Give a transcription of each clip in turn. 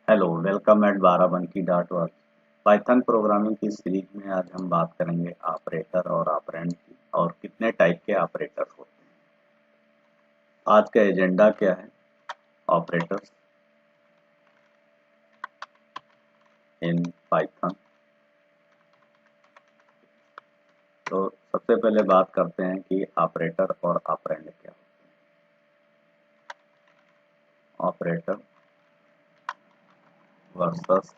Hello, welcome eight Barabanki dot work. Python programming की series में आज हम बात करेंगे ऑपरेटर और ऑपरेंड की और कितने टाइप के ऑपरेटर होते हैं। आज का एजेंडा क्या है? Operators in Python. तो सबसे पहले बात करते हैं कि ऑपरेटर और ऑपरेंड क्या है। Operator versus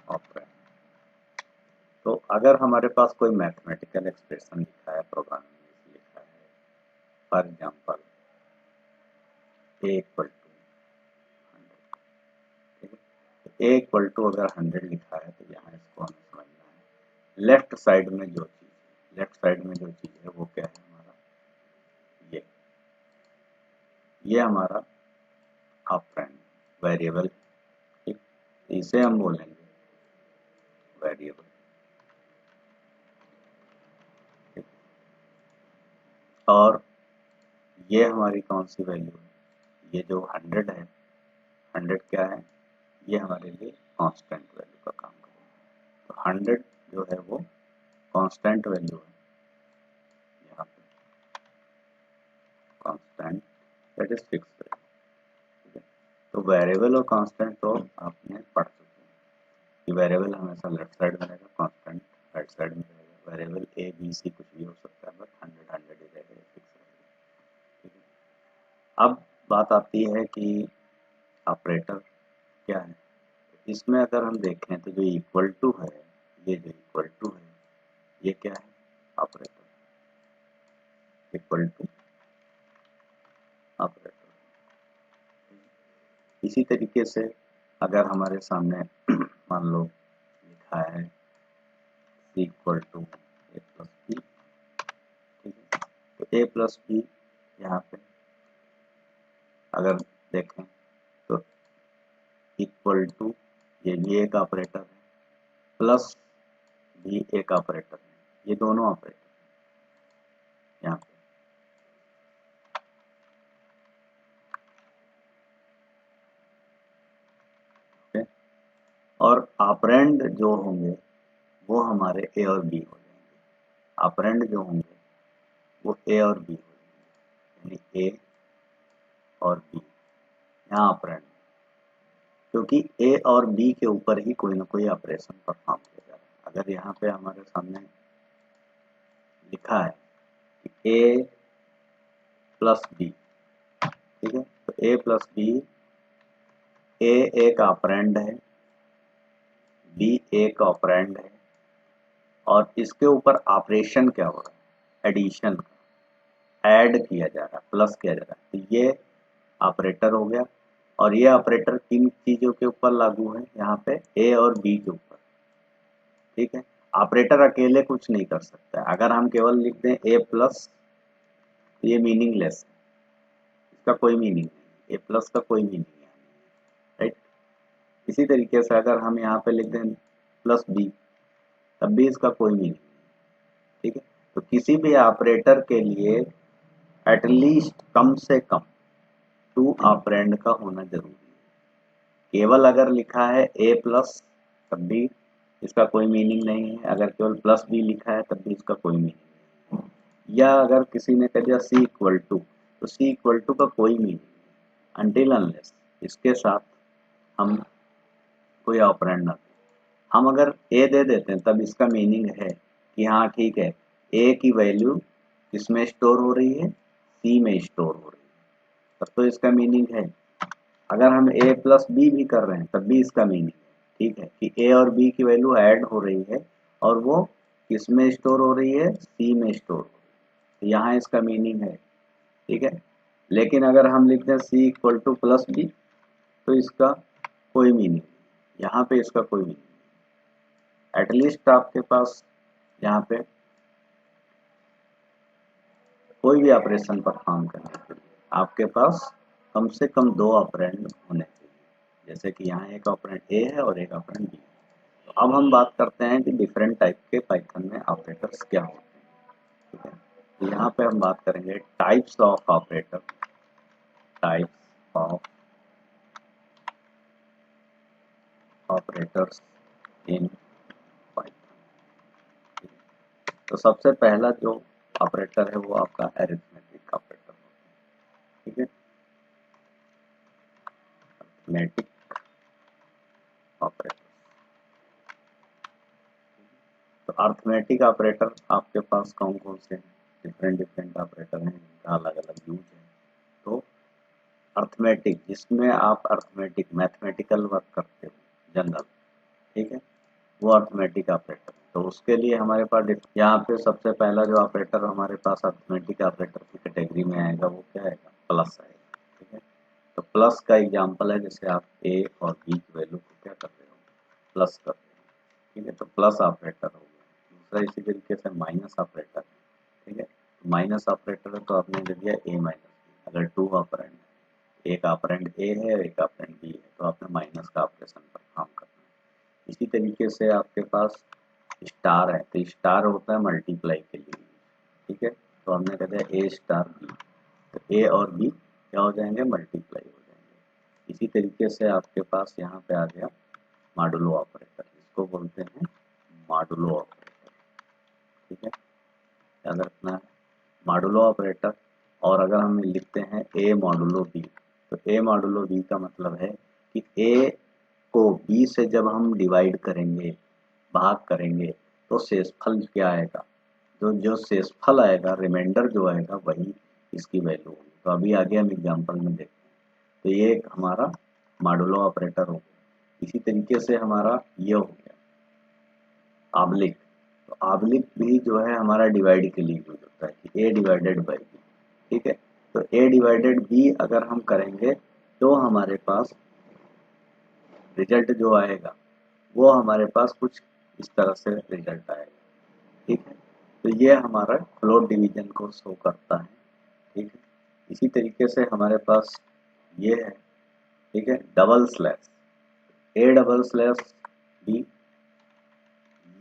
operand. तो अगर हमारे पास कोई मैथमेटिकल एक्सप्रेशन लिखा है, प्रोग्रामिंग में लिखा है, for example a equal to 100, a equal to अगर 100 लिखा है तो यहाँ इसको हमें समझना है। लेफ्ट साइड में जो चीज़ है वो क्या है हमारा? ये हमारा ऑपरेंड वेरिएबल। ठीक, इसे हम बोलेंगे वेरिएबल। ठीक, और ये हमारी कौन सी वैल्यू है? ये जो 100 है, 100 क्या है? ये हमारे लिए कांस्टेंट वैल्यू का काम करेगा। तो 100 जो है वो कांस्टेंट वैल्यू है, यहाँ पे constant, that is fix value. ठीक है, तो वेरिएबल और कांस्टेंट तो आपने पढ़ चुके हैं कि वेरिएबल हमेशा लेफ्ट साइड में रहेगा, कांस्टेंट राइट साइड में रहेगा। वेरिएबल ए बी सी कुछ भी हो सकता है, बट 100 100 ही रहेगा, फिक्स रहेगा। ठीक है, अब बात आती है कि ऑपरेटर क्या है। इसमें अगर हम देखें तो जो इक्वल टू है, ये जो इक्वल टू है ये क्या है? ऑपरेटर। Equal to operator. इसी तरीके से अगर हमारे सामने मान लो लिखा है C equal to A plus B. ठीक है, तो ए प्लस बी यहाँ पे अगर देखें तो इक्वल टू, ये भी एक ऑपरेटर है, प्लस भी एक ऑपरेटर है, ये दोनों ऑपरेटर यहाँ पे। ठीक है? और ऑपरेंड जो होंगे वो हमारे ए और बी हो जाएंगे। ऑपरेंड जो होंगे वो ए और बी हो जाएंगे, यानी ए और बी यहाँ ऑपरेंड, क्योंकि ए और बी के ऊपर ही कोई ना कोई ऑपरेशन परफॉर्म किया जा रहा है। अगर यहाँ पे हमारे सामने लिखा है कि ए प्लस बी, ठीक है, तो ए प्लस बी, ए एक ऑपरेंड है, बी एक ऑपरेंड है, और इसके ऊपर ऑपरेशन क्या हो रहा है? एडिशन का, ऐड किया जा रहा है, प्लस किया जा रहा है। तो ये ऑपरेटर हो गया। और ये ऑपरेटर किन चीजों के ऊपर लागू है? यहाँ पे ए और बी के ऊपर। ठीक है, ऑपरेटर अकेले कुछ नहीं कर सकता है। अगर हम केवल लिख दें ए प्लस तो ये मीनिंगलेस है, इसका कोई मीनिंग नहीं, ए प्लस का कोई मीनिंग नहीं है। राइट, इसी तरीके से अगर हम यहाँ पे लिख दें प्लस बी, तब भी इसका कोई मीनिंग नहीं। ठीक है, तो किसी भी ऑपरेटर के लिए एटलीस्ट कम से कम 2 ऑपरेंड का होना जरूरी है। केवल अगर लिखा है ए प्लस तब भी इसका कोई मीनिंग नहीं है, अगर केवल प्लस बी लिखा है तब भी इसका कोई मीनिंग नहीं है। या अगर किसी ने कह दिया सी इक्वल टू, तो सी इक्वल टू का कोई मीनिंग नहीं, अनटिल अनलेस इसके साथ हम कोई ऑपरेंड ना दें। हम अगर ए दे देते हैं तब इसका मीनिंग है कि हाँ ठीक है, ए की वैल्यू किसमें स्टोर हो रही है? सी में स्टोर हो रही है, तब तो इसका मीनिंग है। अगर हम ए प्लस बी भी कर रहे हैं तब भी इसका मीनिंग है, ठीक है, कि ए और बी की वैल्यू ऐड हो रही है और वो किसमें स्टोर हो रही है? सी में स्टोर हो रही है, तो यहाँ इसका मीनिंग है। ठीक है, लेकिन अगर हम लिखते हैं सी इक्वल टू प्लस बी तो इसका कोई मीनिंग नहीं, यहाँ पे इसका कोई मीनिंग नहीं। एटलीस्ट आपके पास यहाँ पे कोई भी ऑपरेशन परफॉर्म करने के लिए आपके पास कम से कम 2 ऑपरेंड होने चाहिए, जैसे कि यहाँ एक ऑपरेंड ए है और एक ऑपरेंड बी। तो अब हम बात करते हैं कि डिफरेंट टाइप के पाइथन में ऑपरेटर्स क्या होते हैं। ठीक है, तो यहाँ पे हम बात करेंगे types of operator. Types of operators in Python. तो सबसे पहला जो ऑपरेटर है वो आपका अरिथमेटिक ऑपरेटर होता है, ठीक है। अरिथमेटिक ऑपरेटर, तो अरिथमेटिक ऑपरेटर आपके पास कौन कौन से डिफरेंट ऑपरेटर हैं जिनका अलग अलग यूज है। तो अरिथमेटिक, जिसमें आप अरिथमेटिक मैथमेटिकल वर्क करते हो जनरल, ठीक है, वो अरिथमेटिक ऑपरेटर। तो उसके लिए हमारे पास यहाँ पे सबसे पहला जो ऑपरेटर हमारे पास अरिथमेटिक ऑपरेटर की कैटेगरी में आएगा वो क्या आएगा, प्लस आएगा, ठीक है। तो प्लस का एग्जांपल है जैसे आप ए और बी की वैल्यू को क्या कर रहे हो, प्लस कर रहे हो, ठीक है। तो प्लस ऑपरेटर हो गया। दूसरा इसी तरीके से माइनस ऑपरेटर, ठीक है। तो माइनस ऑपरेटर है तो आपने ले दिया ए माइनस बी। अगर टू ऑपरेंड है, एक ऑपरेंड ए है और एक ऑपरेंड बी है, तो आपने माइनस का ऑपरेशन परफॉर्म करना है। इसी तरीके से आपके पास स्टार है, तो स्टार होता है मल्टीप्लाई के लिए, ठीक है। तो हमने कह दिया ए स्टार बी, तो ए और बी क्या हो जाएंगे, मल्टीप्लाई हो जाएंगे। इसी तरीके से आपके पास यहाँ पे आ गया मॉडुलो ऑपरेटर, इसको बोलते हैं मॉडुलो ऑपरेटर, ठीक है, याद रखना है मॉडुलो ऑपरेटर। और अगर हम लिखते हैं ए मॉडुलो बी, तो ए मॉडुलो बी का मतलब है कि ए को बी से जब हम डिवाइड करेंगे, भाग करेंगे, तो शेषफल क्या आएगा, जो शेषफल आएगा, रिमाइंडर जो आएगा वही इसकी वैल्यू होगी। तो अभी आगे हम एग्जांपल में देखते हैं। तो ये एक हमारा मॉडुलो ऑपरेटर हो गया। इसी तरीके से हमारा ये हो गया आबलिक। तो आबलिक भी जो है हमारा डिवाइड के लिए यूज होता है कि ए डिवाइडेड बाई बी, ठीक है। तो ए डिवाइडेड बी अगर हम करेंगे तो हमारे पास रिजल्ट जो आएगा वो हमारे पास कुछ इस तरह से रिजल्ट आएगा, ठीक है। तो ये हमारा फ्लोट डिवीजन को शो करता है, ठीक है। इसी तरीके से हमारे पास ये है, ठीक है, double slash, a double slash b,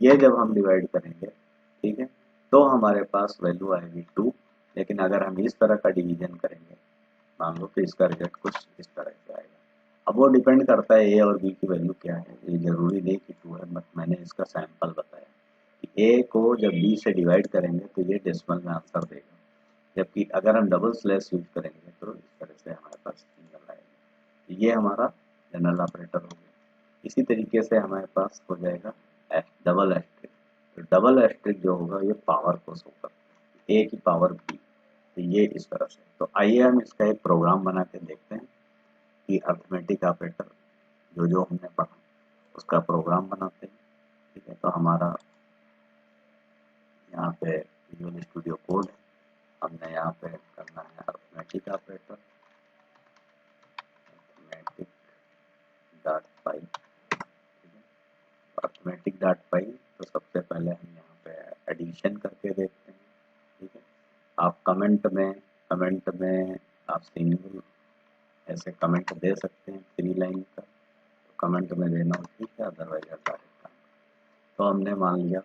ये जब हम डिवाइड करेंगे, ठीक है, तो हमारे पास वैल्यू आएगी 2। लेकिन अगर हम इस तरह का डिवीजन करेंगे, मान लो कि इसका रिजल्ट कुछ इस तरह से आएगा। अब वो डिपेंड करता है ए और बी की वैल्यू क्या है, ये जरूरी नहीं कि 2 है, बट मैंने इसका सैंपल बताया कि ए को जब बी से डिवाइड करेंगे तो ये डेसिमल में आंसर देगा, जबकि अगर हम डबल स्लैश यूज करेंगे तो इस तरह से हमारे पास सिंगल आएगा। ये हमारा जनरल ऑपरेटर हो गया। इसी तरीके से हमारे पास हो जाएगा डबल एस्ट्रिक। तो डबल एस्ट्रिक जो होगा ये पावर को शो करता है, ए की पावर बी, तो ये इस तरह से। तो आइए हम इसका एक प्रोग्राम बना के देखते हैं कि अरिथमेटिक ऑपरेटर जो हमने पढ़ा उसका प्रोग्राम बनाते हैं, ठीक है। तो हमारा यहाँ पे विजुअल स्टूडियो कोड है, हमने यहाँ पे करना है अरिथमेटिक ऑपरेटर, अरिथमेटिक डॉट पाई, अरिथमेटिक डॉट पाई। तो सबसे पहले हम यहाँ पे एडिशन करके देखते हैं, ठीक है। आप कमेंट में आप सिंगल ऐसे कमेंट दे सकते हैं 3 लाइन का, तो कमेंट में देना ठीक है, अदरवाइज हटा देता। तो हमने मान लिया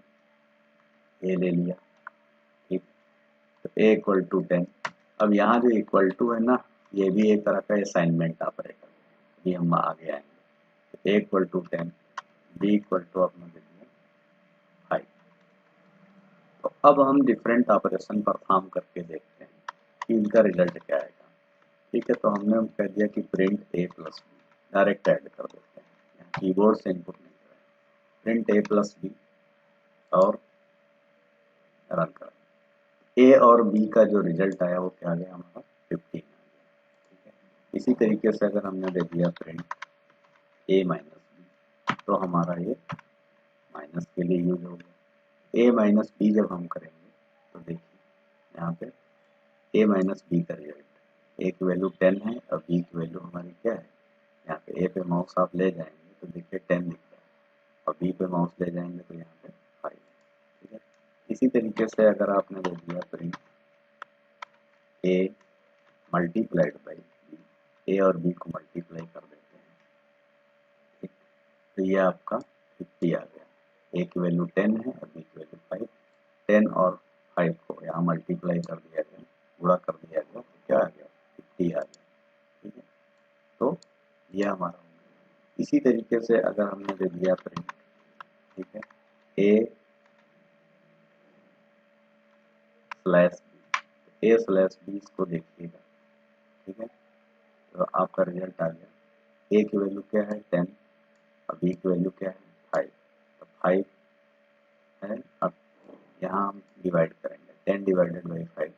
ए ले लिया, ठीक। तो ए इक्वल टू 10। अब यहाँ जो इक्वल टू है ना, ये भी एक तरह का असाइनमेंट ऑपरेटर, ये हम आगे आएंगे। तो A equal to 10, B equal to अपना दे दिया 5। तो अब हम डिफरेंट ऑपरेशन परफॉर्म करके देखते हैं कि इनका रिजल्ट क्या आएगा, ठीक है। तो हमने कह दिया कि प्रिंट ए प्लस बी, डायरेक्ट ऐड कर देते हैं, कीबोर्ड से इनपुट नहीं करें, प्रिंट ए प्लस बी और रन कर। ए और बी का जो रिजल्ट आया वो क्या आ गया हमारा 15 आ गया, ठीक है। इसी तरीके से अगर हमने दे दिया प्रिंट ए माइनस बी, तो हमारा ये माइनस के लिए यूज हो गया। ए माइनस बी जब हम करेंगे तो देखिए यहाँ पे ए माइनस बी का रिजल्ट, ए की वैल्यू 10 है और बी की वैल्यू हमारी क्या है, यहाँ पे ए पे माउस आप ले जाएंगे तो देखिए 10 दिख रहा है, और बी पे माउस ले जाएंगे तो यहाँ पे 5, ठीक है। इसी तरीके से अगर आपने दे दिया print A multiplied by B, A और बी को मल्टीप्लाई कर देते हैं, ठीक। तो ये आपका 50 आ गया, ए की वैल्यू 10 है और बी की वैल्यू 5। 10 और 5 को यहाँ मल्टीप्लाई कर दिया गया, गुणा कर दिया गया, तो क्या आ गया 50 आ गया, ठीक है। तो ये हमारा हो गया। इसी तरीके से अगर हमने दे दिया प्रिंट, ठीक है, a slash b, a slash b इसको देखिएगा, ठीक है, तो आपका रिजल्ट आ गया। ए की वैल्यू क्या है 10 और बी की वैल्यू क्या है 5, तो 5 है। अब यहाँ हम डिवाइड करेंगे 10 डिवाइडेड बाई 5,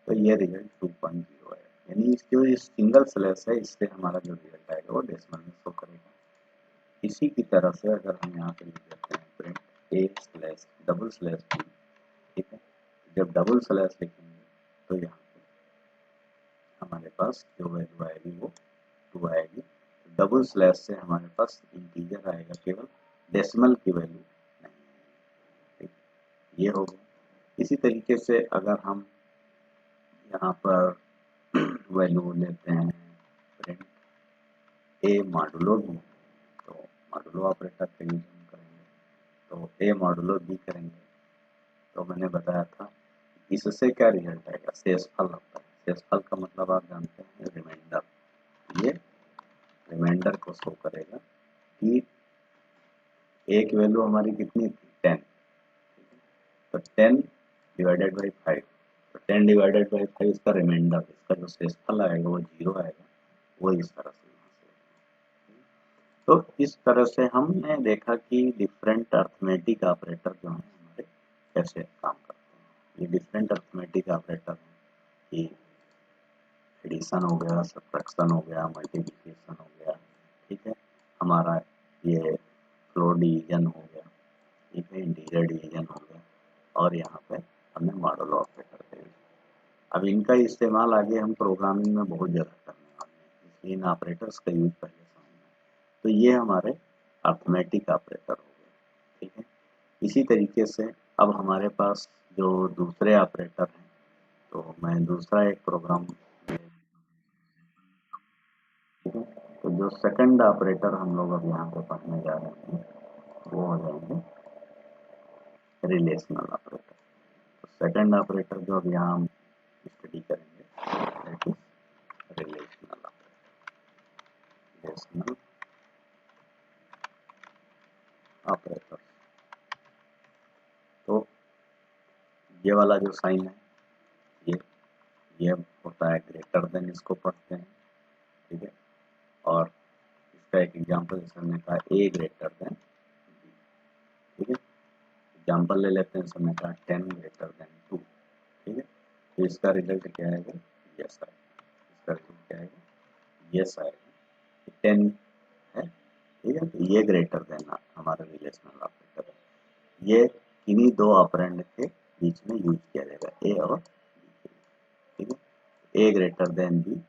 तो ये रिजल्ट 2.0 है। यानी इसकी जो सिंगल स्लैश है इससे हमारा जो रिजल्ट आएगा वो डेसिमल में शो करेगा। इसी की तरह से अगर हम यहाँ पे लिख देते हैं print a slash double slash b, ठीक है, जब डबल स्लैश लिखेंगे तो यहाँ पे हमारे पास जो वैल्यू आएगी वो 2 आएगी। डबल स्लैश से हमारे पास इंटीजर आएगा, केवल डेसिमल की वैल्यू नहीं आएगी, ठीक, ये होगा। इसी तरीके से अगर हम यहाँ पर वैल्यू लेते हैं प्रिंट ए मॉडुलो बी, तो मॉडुलो ऑपरेटर का यूज हम करेंगे, तो ए मॉडुलो बी करेंगे, तो मैंने बताया था इससे क्या रिजल्ट आएगा, शेषफल होता है। शेषफल का मतलब आप जानते हैं रिमाइंडर, ये रिमाइंडर को शो करेगा कि ए की वैल्यू हमारी कितनी थी 10, तो 10 डिवाइडेड बाई 5, तो 10 डिवाइडेड बाई 5 इसका रिमाइंडर, इसका जो शेषफल आएगा वो 0 आएगा, वो इस तरह से। तो इस तरह से हमने देखा कि डिफरेंट अर्थमेटिक ऑपरेटर जो हैं हमारे कैसे काम करते हैं। ये डिफरेंट अर्थमेटिक ऑपरेटर हैं कि एडिशन हो गया, सब्ट्रैक्शन हो गया, मल्टीप्लिकेशन हो गया, ठीक है, हमारा ये फ्लोर डिवीजन हो गया, ठीक है, इंटीजर डिवीजन हो गया, और यहाँ पे हमने मॉडुलो ऑपरेटर का यूज। अब इनका इस्तेमाल आगे हम प्रोग्रामिंग में बहुत ज़्यादा करने वाले हैं, इसलिए इन ऑपरेटर्स का यूज पहले समझना। तो ये हमारे अर्थमेटिक ऑपरेटर हो गए, ठीक है। इसी तरीके से अब हमारे पास जो दूसरे ऑपरेटर हैं, तो मैं दूसरा एक प्रोग्राम, ठीक है, तो जो सेकंड ऑपरेटर हम लोग अब यहाँ पे पढ़ने जा रहे हैं वो हो जाएंगे रिलेशनल ऑपरेटर। तो सेकंड ऑपरेटर जो अब यहाँ हम स्टडी करेंगे that is relational operator, relational operator. तो ये वाला जो साइन है ये होता है ग्रेटर देन, इसको पढ़ते हैं, ठीक है, और इसका एक एग्जांपल जैसे हमने कहा ए ग्रेटर देन बी, ठीक है, एग्जांपल ले लेते हैं, हमने कहा 10 ग्रेटर देन 2, ठीक है, तो इसका रिजल्ट क्या आएगा, यस आएगा। इसका रिजल्ट क्या आएगा, यस आएगा, 10 है, ठीक है, तो ये ग्रेटर देन हमारा रिलेशनल ऑपरेटर है। ये इन्हीं दो ऑपरेंड के बीच में यूज किया जाएगा, ए और बी, ठीक है। ए ग्रेटर देन बी,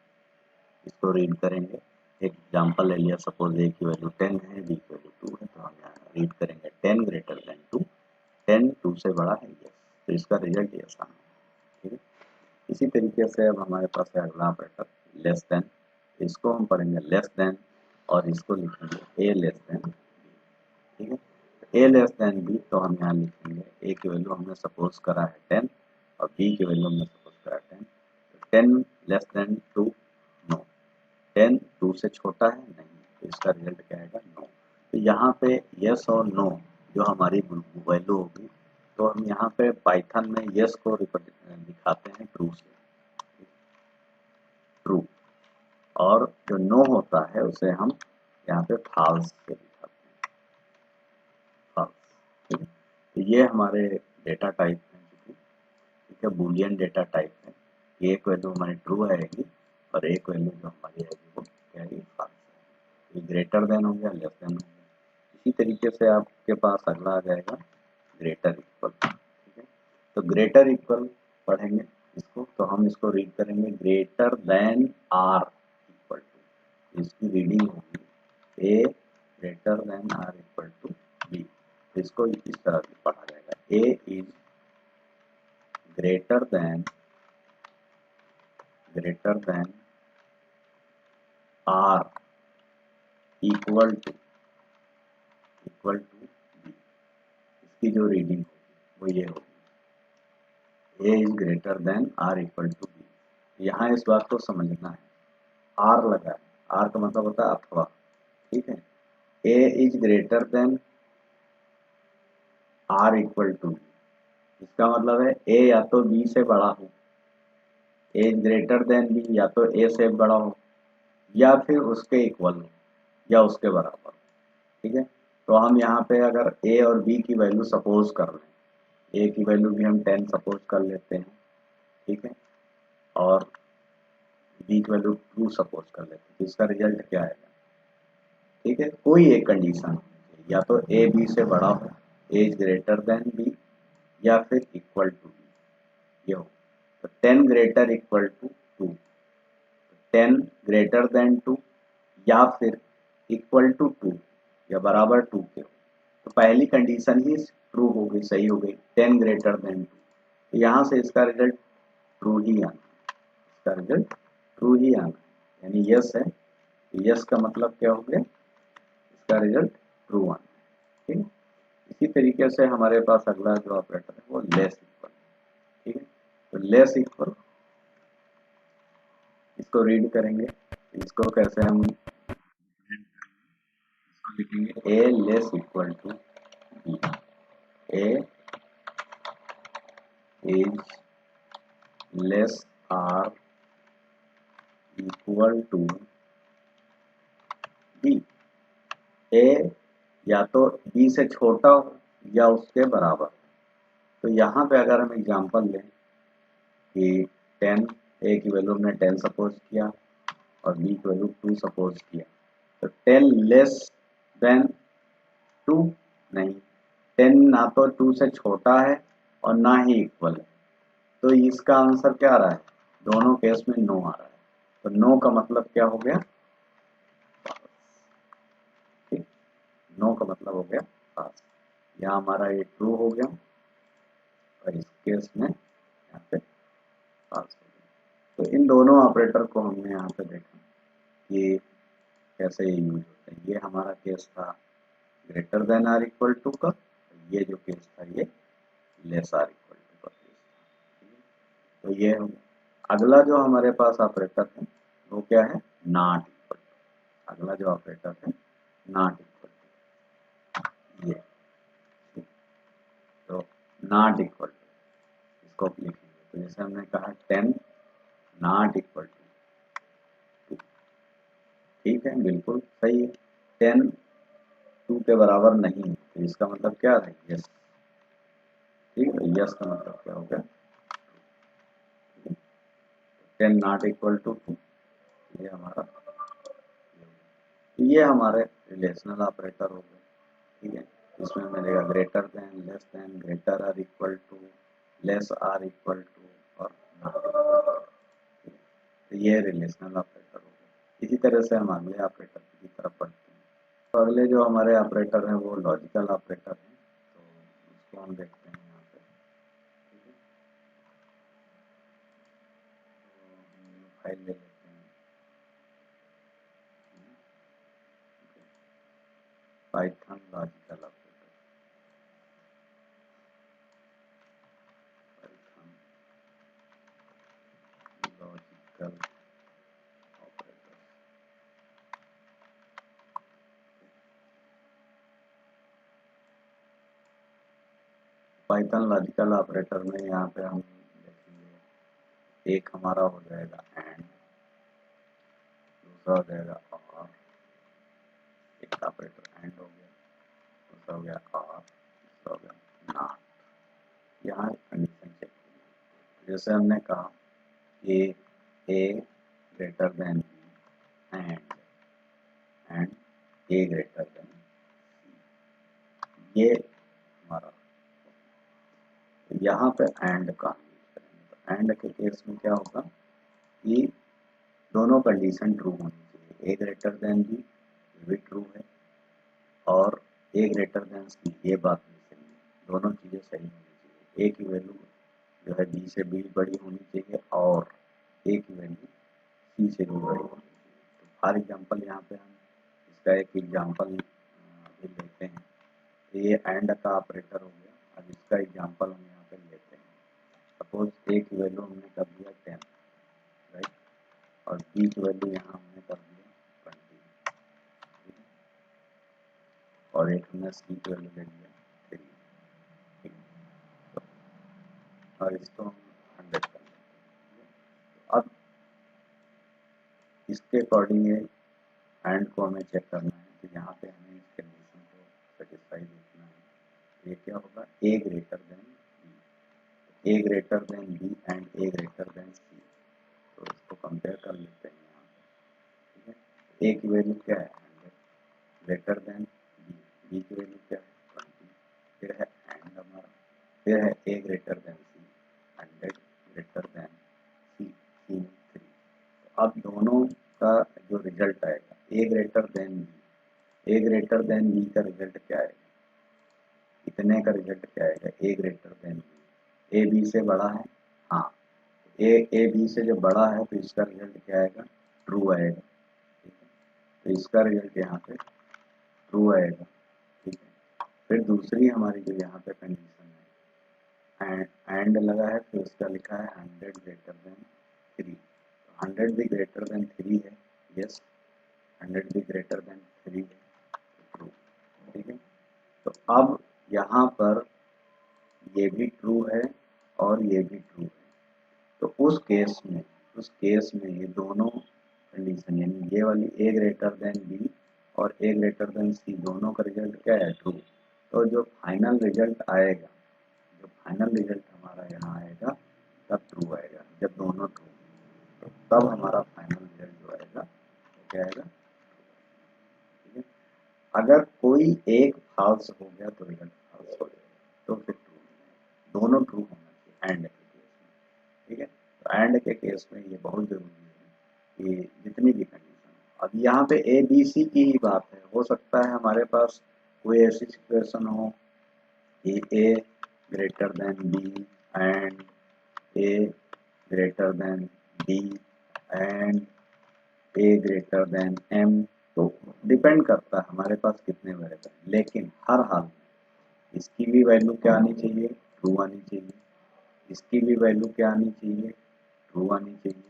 इसको रीड करेंगे, एक एग्जांपल ले लिया, सपोज ए की वैल्यू 10 है, बी की वैल्यू 2 है, तो हम यहाँ रीड करेंगे 10 ग्रेटर देन 2, 10 2 से बड़ा है यस, तो इसका रिजल्ट यस आना है, ठीक है। इसी तरीके से अब हमारे पास है अगला ऑपरेटर लेस देन, इसको हम पढ़ेंगे लेस देन, और इसको लिखेंगे ए लेस देन, ठीक है। ए लेस देन बी, तो हम यहाँ लिखेंगे ए की वैल्यू हमने सपोज करा है 10 और बी की वैल्यू हमने सपोज करा है 10, तो 10 लेस देन 2 नो, 10 2 से छोटा है नहीं, तो इसका रिजल्ट क्या आएगा नो। तो यहाँ पे यस और नो जो हमारी वैल्यू होगी, तो हम यहाँ पे पाइथन में यस को दिखाते हैं ट्रू से, ट्रू, और जो नो होता है उसे हम यहाँ पे फॉल्स से दिखाते हैं, फॉल्स, ठीक है। तो ये हमारे डेटा टाइप हैं, ठीक है, बूलियन डेटा टाइप है। एक वैल्यू हमारी ट्रू आएगी और एक वैल्यू जो हमारी आएगी वो क्या है, फॉल्स है। ये ग्रेटर देन हो गया, लेस देन हो गया। इसी तरीके से आपके पास अगला आ जाएगा ग्रेटर इक्वल, ठीक है। तो ग्रेटर इक्वल पढ़ेंगे इसको, तो हम इसको रीड करेंगे greater than or equal to, इसकी रीडिंग होगी A greater than or equal to B, तो इसको इस तरह से पढ़ा जाएगा, A is greater than or equal to B, इसकी जो रीडिंग होगी वो ये होगी, A is greater than or equal to B. यहाँ इस बात को समझना है, आर लगा है, आर का मतलब होता है अथवा, ठीक है, A is greater than or equal to, इसका मतलब है ए या तो बी से बड़ा हो, a is greater than b, या तो ए से बड़ा हो या फिर उसके इक्वल हो या उसके बराबर। ठीक है, तो हम यहाँ पे अगर ए और बी की वैल्यू सपोज कर लें, ए की वैल्यू भी हम 10 सपोज कर लेते हैं, ठीक है, और बी की वैल्यू 2 सपोज कर लेते हैं, तो इसका रिजल्ट क्या आएगा। ठीक है, कोई एक कंडीशन, या तो ए बी से बड़ा हो, a is greater than b, या फिर इक्वल टू बी, ये हो। तो 10 greater equal to 2, 10 greater than 2, या फिर इक्वल टू 2 या बराबर 2 के हो, तो पहली कंडीशन ही ट्रू हो गई, सही हो गई, 10 ग्रेटर देन 2, तो यहाँ से इसका रिजल्ट ट्रू ही आना, इसका रिजल्ट ट्रू ही आना, यानी यस है, यस का मतलब क्या हो गया, इसका रिजल्ट ट्रू आना। ठीक है, इसी तरीके से हमारे पास अगला जो ऑपरेटर है वो लेस इक्वल। ठीक है, तो लेस इक्वल, इसको रीड करेंगे, इसको कैसे हम लिखेंगे, A less equal to B, A is less or equal to B, A या तो बी से छोटा हो या उसके बराबर। तो यहाँ पे अगर हम एग्जांपल लें कि 10, ए की वैल्यू हमने 10 सपोज किया और बी की वैल्यू 2 सपोज किया, तो 10 लेस देन 2 नहीं, 10 ना तो 2 से छोटा है और ना ही इक्वल है, तो इसका आंसर क्या आ रहा है, दोनों केस में नो आ रहा है, तो नो का मतलब क्या हो गया, ठीक, नो का मतलब हो गया पास। यहाँ हमारा ये ट्रू हो गया और इस केस में यहाँ पे पास हो गया। तो इन दोनों ऑपरेटर को हमने यहाँ पे देखा ये कैसे यूज होते हैं। ये हमारा केस था greater than or equal to का, ये जो केस था ये लेस आर इक्वल टू का केस था। तो ये अगला जो हमारे पास ऑपरेटर है वो क्या है, नॉट इक्वल टू, अगला जो ऑपरेटर है नॉट इक्वल टू, ये, तो नॉट इक्वल टू इसको लिखेंगे, तो जैसे हमने कहा 10 नॉट इक्वल टू 2, ठीक है, बिल्कुल सही है, 10 2 के बराबर नहीं, तो इसका मतलब क्या है, यस, ठीक है, यस का मतलब क्या हो गया, 10 नॉट इक्वल टू 2, ये हमारा, ये हमारे रिलेशनल ऑपरेटर हो गए। ठीक है, इसमें मिलेगा greater than, less than, greater or equal to, less or equal to और नॉट इक्वल टू, तो ये रिलेशनल ऑपरेटर हो गए। इसी तरह से हम अगले ऑपरेटर की तरफ बढ़ते हैं। तो अगले जो हमारे ऑपरेटर हैं वो लॉजिकल ऑपरेटर हैं, तो उसको हम देखते हैं यहाँ पे। ठीक है, तो फाइल ले लेते हैं, Python logical operator, Python logical operator. Python logical operator में यहाँ पे हम देखेंगे, एक हमारा हो जाएगा एंड, दूसरा हो जाएगा और, एक ऑपरेटर एंड हो गया, दूसरा हो गया और, तीसरा हो गया नॉट। यहाँ कंडीशन चेक करनी है, जैसे हमने कहा कि A greater than B and A greater than, ये हमारा, तो यहाँ पे एंड का यूज करेंगे, तो एंड के केस में क्या होगा कि दोनों कंडीशन ट्रू होनी चाहिए, ए ग्रेटर देन बी ये भी ट्रू है और ए ग्रेटर देन सी ये बात भी सही है, दोनों चीज़ें सही होनी चाहिए, ए की वैल्यू जो है बी से भी बड़ी होनी चाहिए और ए की वैल्यू सी से भी बड़ी होनी चाहिए। तो फॉर एग्जांपल यहाँ पे हम इसका एक एग्जांपल अभी लेते हैं, तो ये एंड का ऑपरेटर हो गया। अब इसका एग्जांपल हम यहाँ पे लेते हैं, सपोज ए की वैल्यू हमने कर दिया 10, राइट, और बी की वैल्यू यहाँ हमने कर दिया 20, और एक हमने सी की वैल्यू ले लिया 3, ठीक है, और इसको हम 100 कर लेंगे। अब इसके अकॉर्डिंग ये एंड को हमें चेक करना है कि यहाँ पे हमें इस कंडीशन को सेटिस्फाई देखना है। ये क्या होगा, A greater than B, A greater than B and A greater than C. तो इसको कंपेयर कर लेते हैं यहाँ पे, ठीक है। ए की वैल्यू क्या है 100 ग्रेटर देन बी, बी की वैल्यू क्या है 20, फिर है एंड हमारा, फिर है ए greater than C 100 greater than C, C 3। अब दोनों का जो रिजल्ट आएगा A greater than B, A greater than B का रिजल्ट क्या आएगा, इतने का रिजल्ट क्या आएगा, A greater than B, A B से बड़ा है, हाँ ए बी से जो बड़ा है तो इसका रिजल्ट क्या आएगा, ट्रू आएगा, ठीक है। तो इसका रिजल्ट यहाँ पे ट्रू आएगा, ठीक है। फिर दूसरी हमारी जो यहाँ पे कंडीशन है एंड लगा है, फिर उसका लिखा है 100 ग्रेटर देन 3, 100 भी ग्रेटर देन 3 है, यस 100 भी ग्रेटर देन 3 है, ट्रू, ठीक है। तो अब यहाँ पर ये भी ट्रू है और ये भी ट्रू है। तो उस केस में ये दोनों कंडीशन यानी ये वाली ए ग्रेटर देन बी और ए ग्रेटर देन सी दोनों का रिजल्ट क्या है, ट्रू। तो जो फाइनल रिजल्ट आएगा, जो फाइनल रिजल्ट हमारा यहाँ आएगा तब ट्रू आएगा, जब दोनों ट्रू, तो तब हमारा फाइनल रिजल्ट जो आएगा वो क्या आएगा, ठीक है। अगर कोई एक फॉल्स हो गया तो रिजल्ट फॉल्स हो जाएगा, तो फिर ट्रू, दोनों ट्रू होना चाहिए एंड के केस में, ठीक है। तो एंड के केस में ये बहुत जरूरी है कि जितनी भी कंडीशन हो, अब यहाँ पे ए बी सी की ही बात है, हो सकता है हमारे पास कोई ऐसी सिचुएशन हो कि A greater than B and A greater than D and A greater than M, तो डिपेंड करता है हमारे पास कितने वेरिएबल, लेकिन हर हाल में इसकी भी वैल्यू क्या आनी चाहिए, ट्रू आनी चाहिए, इसकी भी वैल्यू क्या आनी चाहिए, ट्रू आनी चाहिए,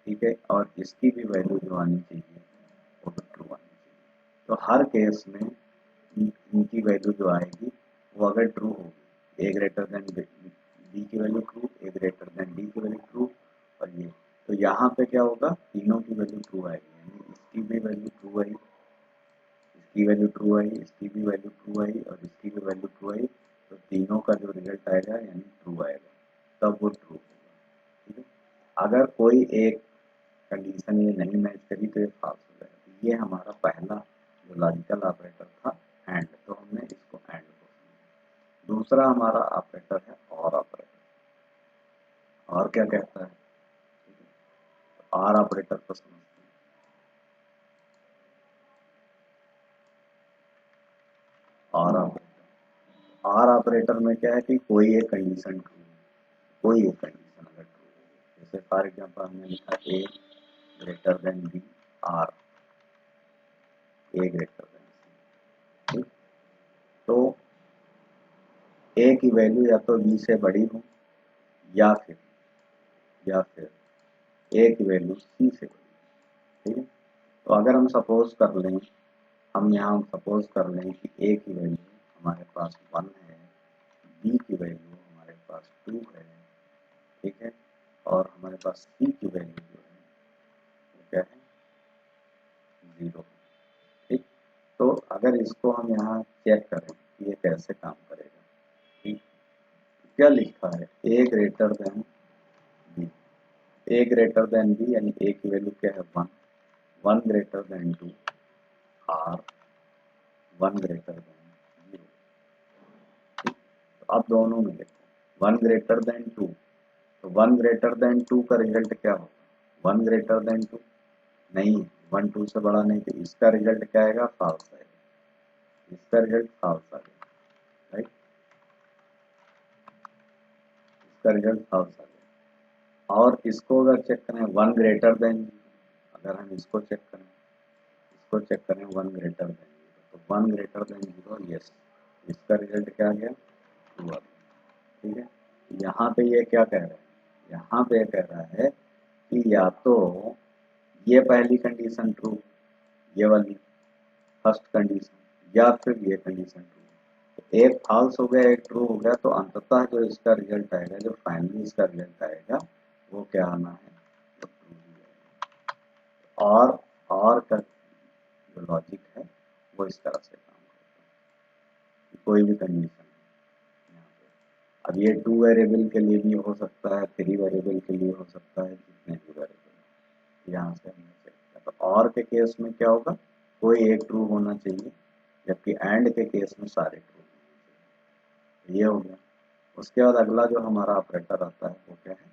ठीक है, और इसकी भी वैल्यू जो आनी चाहिए वो तो ट्रू आनी चाहिए। तो हर केस में इनकी वैल्यू जो आएगी वो अगर ट्रू होगी, ए ग्रेटर देन बी की वैल्यू ट्रू, ए ग्रेटर देन डी की वैल्यू ट्रू, और ये तो यहाँ पे क्या होगा, तीनों की वैल्यू ट्रू आएगी, यानी इसकी भी वैल्यू ट्रू आई, इसकी वैल्यू ट्रू आई, इसकी भी वैल्यू ट्रू आई और इसकी भी वैल्यू ट्रू आई, तो तीनों का जो रिजल्ट आएगा यानी ट्रू आएगा, तब वो ट्रू होगा, ठीक है। अगर कोई एक कंडीशन ये नहीं मैच करी तो ये फॉल्स हो जाएगा। ये हमारा पहला जो लॉजिकल ऑपरेटर था एंड, तो हमने इसको एंड को समझा। दूसरा हमारा ऑपरेटर है और ऑपरेटर, और क्या कहता है, और ऑपरेटर को समझते हैं। और ऑपरेटर में क्या है कि कोई एक कंडीशन ट्रू है, कोई एक कंडीशन अगर ट्रू है, जैसे फॉर एग्जांपल हमने लिखा A greater than B or, A greater than C, ठीक। तो ए की वैल्यू या तो बी से बड़ी हो या फिर ए की वैल्यू सी से बड़ी, ठीक है। तो अगर हम सपोज कर लें, हम यहाँ सपोज कर लें कि ए की वैल्यू हमारे पास 1 है, बी की वैल्यू हमारे पास 2 है, ठीक है, और हमारे पास सी की वैल्यू जो है वो क्या है 0, ठीक। तो अगर इसको हम यहाँ चेक करें कि ये कैसे काम करेगा, ठीक, क्या लिखा है ए ग्रेटर देन बी, ए ग्रेटर देन बी यानी ए की वैल्यू क्या है 1, 1 greater than 2 or 1 greater than 0, ठीक। तो अब दोनों में देखो 1 ग्रेटर देन 2, तो 1 ग्रेटर देन 2 का रिजल्ट क्या होगा, 1 ग्रेटर देन 2 नहीं, 1 2 से बड़ा नहीं, तो इसका रिजल्ट क्या आएगा, फॉल्स आएगा, इसका रिजल्ट फॉल्स आएगा, राइट, इसका रिजल्ट फॉल्स आएगा। और इसको अगर चेक करें 1 ग्रेटर देन, अगर हम इसको चेक करें, 1 ग्रेटर देन 0, तो 1 ग्रेटर देन 0 यस, इसका रिजल्ट क्या आ गया, ट्रू आ गया, ठीक है। यहाँ पे ये क्या कह रहा है, यहाँ पे कह रहा है कि या तो ये पहली कंडीशन ट्रू, ये वाली फर्स्ट कंडीशन, या फिर ये कंडीशन ट्रू। तो एक फॉल्स हो गया, एक ट्रू हो गया, तो अंततः जो इसका रिजल्ट आएगा, जो फाइनली इसका रिजल्ट आएगा, वो क्या आना है, वो ट्रू ही आएगा। और का जो लॉजिक है वो इस तरह से काम करता है, कोई भी कंडीशन यहाँ पे। अब ये 2 वेरिएबल के लिए भी हो सकता है, 3 वेरिएबल के लिए हो सकता है, जितने भी वेरिएबल यहाँ से हमने चेक किया। तो और के केस में क्या होगा, कोई एक ट्रू होना चाहिए, जबकि एंड के केस में सारे ट्रू होने चाहिए। ये हो गया। उसके बाद अगला जो हमारा ऑपरेटर आता है वो क्या है,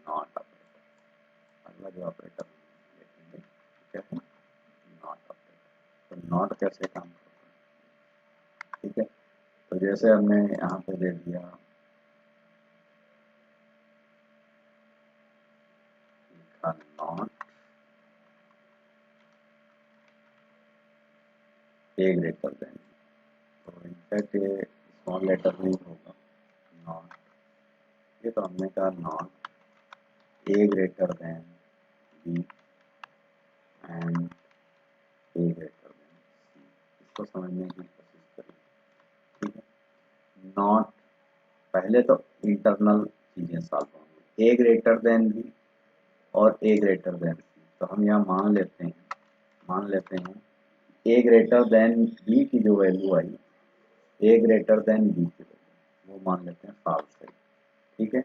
नॉट ऑपरेटर। अगला जो ऑपरेटर देखेंगे क्या है, नॉट ऑपरेटर। तो नॉट कैसे काम करता है, ठीक है। तो जैसे हमने यहाँ पे दे दिया, लिखा नॉट ए ग्रेटर देन, तो इनफैक्ट ये स्मॉल लेटर नहीं होगा, नॉट, ये तो हमने कहा not A greater than B and A greater than C. इसको समझने की कोशिश करें, ठीक है। नॉट, पहले तो इंटरनल चीजें सॉल्व होंगी, ए ग्रेटर देन बी और ए ग्रेटर देन सी। तो हम यहाँ मान लेते हैं ए ग्रेटर देन बी की जो वैल्यू आई, ए ग्रेटर देन बी की वैल्यू, वो मान लेते हैं फॉल्स है, ठीक है।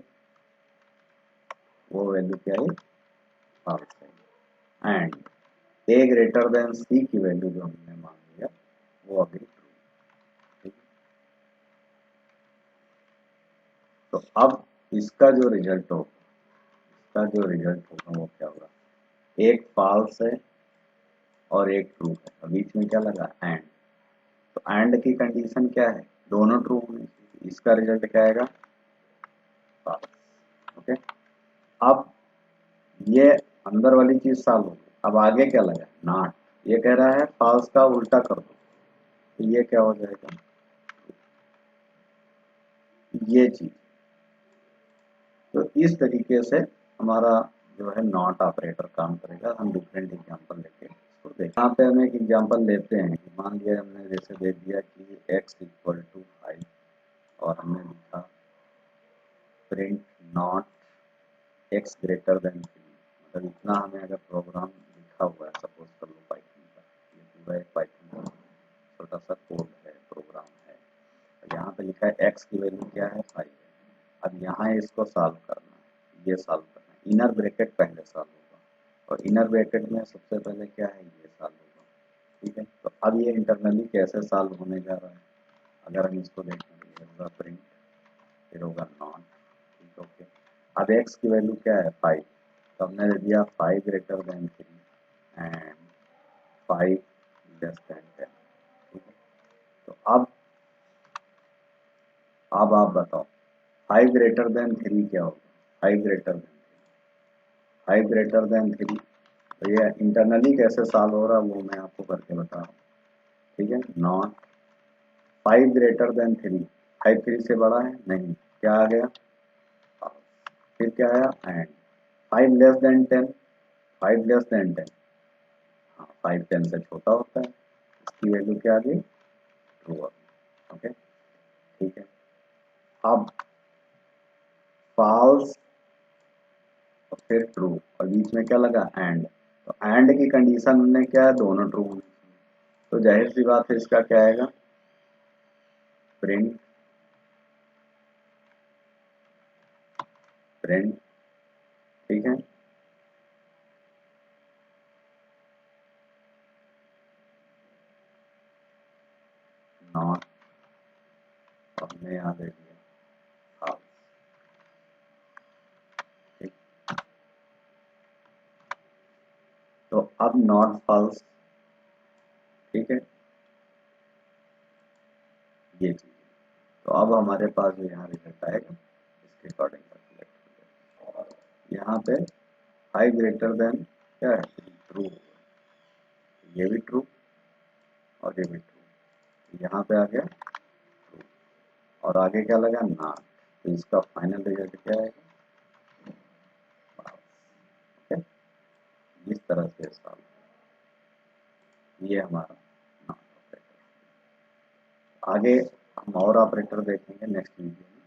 वो वैल्यू क्या है, फॉल्स है। एंड ए ग्रेटर देन सी की वैल्यू जो हमने मान लिया, वो अभी ट्रू, ठीक। तो अब इसका जो रिजल्ट होगा, वो क्या होगा, एक फॉल्स है और एक ट्रू है, और बीच में क्या लगा, एंड। तो एंड की कंडीशन क्या है, दोनों ट्रू होने चाहिए। इसका रिजल्ट क्या आएगा, फॉल्स। ओके। अब ये अंदर वाली चीज सॉल्व हो गई। अब आगे क्या लगा, नॉट। ये कह रहा है फॉल्स का उल्टा कर दो, तो ये क्या हो जाएगा, ये चीज। तो इस तरीके से हमारा जो है नॉट ऑपरेटर काम करेगा। हम डिफरेंट एग्जांपल लेके इसको देखें। यहाँ पे हम एक एग्जांपल लेते हैं कि मान लिया हमने जैसे दे दिया कि x इक्वल टू 5 और हमने लिखा print not x greater than 3। मतलब इतना हमें अगर प्रोग्राम लिखा हुआ है, सपोज कर लो पाइथन का, ये पूरा एक पाइथन का छोटा सा कोड है, प्रोग्राम है। यहाँ पे लिखा है x की वैल्यू क्या है, 5 है। अब यहाँ इसको सॉल्व करना है, ये सॉल्व करना है। इनर ब्रैकेट पहले सॉल्व होगा, और इनर ब्रैकेट में सबसे पहले क्या है, ये सॉल्व होगा, ठीक है। तो अब ये इंटरनली कैसे सॉल्व होने जा रहा है, अगर हम इसको देखें, ये होगा प्रिंट, फिर होगा नॉट, ठीक, ओके। अब x की वैल्यू क्या है, 5। तो हमने दे दिया 5 greater than 3 and 5 less than 10, ठीक है। तो अब आप बताओ 5 ग्रेटर देन 3 क्या होगा, 5 ग्रेटर देन 5 ग्रेटर देन 3। तो ये इंटरनली कैसे सॉल्व हो रहा है वो मैं आपको करके बता रहा हूँ, ठीक है। नॉट 5 ग्रेटर देन 3, 5 3 से बड़ा है नहीं, क्या आ गया, फिर क्या आया, and 5 less than 10, 5 less than 10, हाँ 5 10 से छोटा होता है, इसकी वैल्यू क्या आ गई, ट्रू आ गई, ओके, ठीक है। अब फॉल्स और फिर ट्रू, और बीच में क्या लगा, एंड। तो एंड की कंडीशन में क्या है, दोनों ट्रू होने चाहिए। तो जाहिर सी बात है इसका क्या आएगा, प्रिंट प्रिंट, ठीक है। नॉट, हमने यहाँ दे दिया फॉल्स, ठीक। तो अब नॉट फॉल्स, ठीक है, ये चीज। तो अब हमारे पास जो यहाँ रिजल्ट आएगा इसके अकॉर्डिंग कैलकुलेट, यहाँ पे 5 ग्रेटर देन क्या है, ट्रू, ये भी ट्रू और ये भी ट्रू, यहाँ पे आ गया ट्रू, और आगे क्या लगा, नॉट। तो इसका फाइनल रिजल्ट क्या है, ओके। इस तरह से सॉल्व, ये हमारा नॉट ऑपरेटर। आगे हम और ऑपरेटर देखेंगे नेक्स्ट वीडियो में।